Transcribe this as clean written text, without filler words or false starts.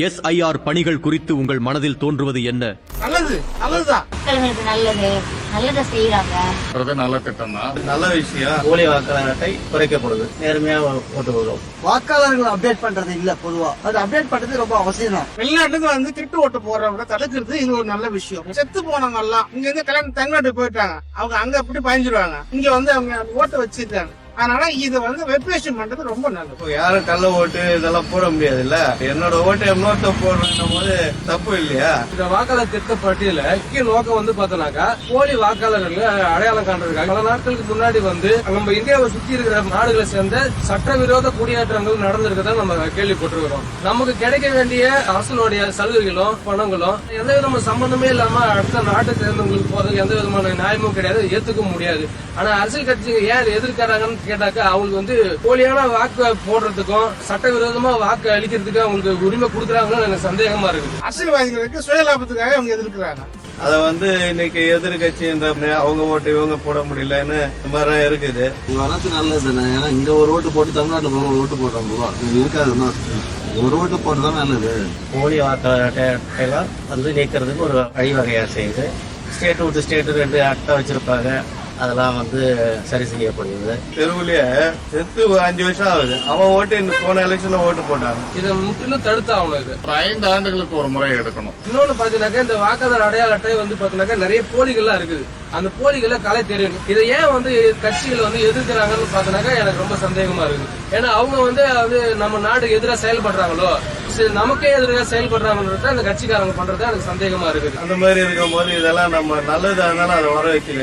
SIR பணிகள் குறித்து உங்கள் மனதில் தோன்றுவது என்ன? நல்லதுதான். நல்லதை செய்யறாங்க. நல்ல திட்டம் தான், நல்ல விஷயம். போலி வாக்காளர் அட்டை குறைக்கப்படுது, நேர்மையா ஓட்டு வரும். வாக்காளர்கள் அப்டேட் பண்றது இல்ல, பொதுவா அது அப்டேட் பண்றது ரொம்ப அவசியம் தான். வெளிநாட்டுக்கு திருட்டு ஓட்டு போடுறவங்க தடுக்கிறது இது ஒரு நல்ல விஷயம். செத்து போனவங்க எல்லாம் இங்க இருந்து கல்யாணம் தமிழ்நாட்டுக்கு போயிட்டாங்க, அவங்க அங்க அப்படி பயந்துருவாங்க, இங்க அவங்க ஓட்டு வச்சிருக்காங்க. அதனால இது வெரிஃபிகேஷன் பண்றது ரொம்ப நல்லது. யாரும் கள்ள ஓட்டு இதெல்லாம் போட முடியாது இல்ல. என்னோட ஓட்டு இன்னொருத்த போடுற போது தப்பு இல்லையா? இந்த வாக்காளர் திட்ட பட்டியல முக்கிய நோக்கம் பாத்தோம்னாக்கா போலி வாக்காளர்கள் அடையாளம் காண்றதுக்காக பல நாட்களுக்கு முன்னாடி நம்ம இந்தியாவை சுத்தி இருக்கிற நாடுகளை சேர்ந்த சட்டவிரோத குடியேற்றங்கள் நடந்திருக்கதான் நம்ம கேள்விப்பட்டிருக்கிறோம். நமக்கு கிடைக்க வேண்டிய அரசனுடைய சலுகைகளும் பணங்களும் எந்த விதமான சம்பந்தமே இல்லாம அடுத்த நாட்டை சேர்ந்தவங்களுக்கு போறதுக்கு எந்த விதமான நியாயமும் கிடையாது, ஏத்துக்க முடியாது. ஆனா அரசியல் கட்சிங்க ஏன் எதிர்க்கிறாங்கன்னு கேட்டாக்கா அவங்களுக்கு போலியான வாக்கு போடுறதுக்கும் சட்டவிரோதமா வாக்கு அளிக்கிறதுக்கு அவங்களுக்கு உரிமை கொடுக்கறாங்கன்னு எனக்கு சந்தேகமா இருக்கு. அரசியல்வாதிகளுக்கு சுயலாபத்துக்காக அவங்க எதிர்க்கிறாங்க. அத இன்னைக்கு எதிர்கட்சின்ற அவங்க ஓட்டு இவங்க போட முடியலன்னு மாதிரி இருக்குது. வரது நல்லது தானே, ஏன்னா இங்க ஒரு ஓட்டு போட்டு தமிழ்நாட்டுல ஒரு ஓட்டு போடுறாங்க, இருக்காதுன்னா ஒரு ஓட்டு போட்டுதான் நல்லது. போலி வாக்காளர் அட்டையெல்லாம் நீக்கிறதுக்கு ஒரு வழிவகையா செய்யுது. ஸ்டேட் விட்டு ஸ்டேட் 2 அட்டை வச்சிருப்பாங்க, அதெல்லாம் சரி செய்யப்படுது. தெருவுலயே செத்து 5 வருஷம் ஆகுது, அவன் ஓட்டு போன எலெக்ஷன்ல ஓட்டு போட்டாங்க. இதை முற்றிலும் தடுத்தாகணும். இது 5 ஆண்டுகளுக்கு ஒரு முறை எடுக்கணும். இன்னொன்னு பாத்தீங்கன்னாக்கா இந்த வாக்காளர் அடையாள அட்டை பாத்தீங்கன்னாக்கா நிறைய போலிகள்லாம் இருக்குது. அந்த போலிகளை கலை தெரியும். இதை ஏன் கட்சிகள் எதிர்க்கிறாங்கன்னு பாத்தீங்கன்னாக்கா எனக்கு ரொம்ப சந்தேகமா இருக்கு. ஏன்னா அவங்க நம்ம நாட்டுக்கு எதிராக செயல்படுறாங்களோ, நமக்கே எதிராக செயல்படுறாங்கன்றத அந்த கட்சிக்காரங்க பண்றது எனக்கு சந்தேகமா இருக்குது. அந்த மாதிரி இருக்கும் போது இதெல்லாம் நம்ம நல்லதா இருந்தாலும் அதை வர வைக்கல.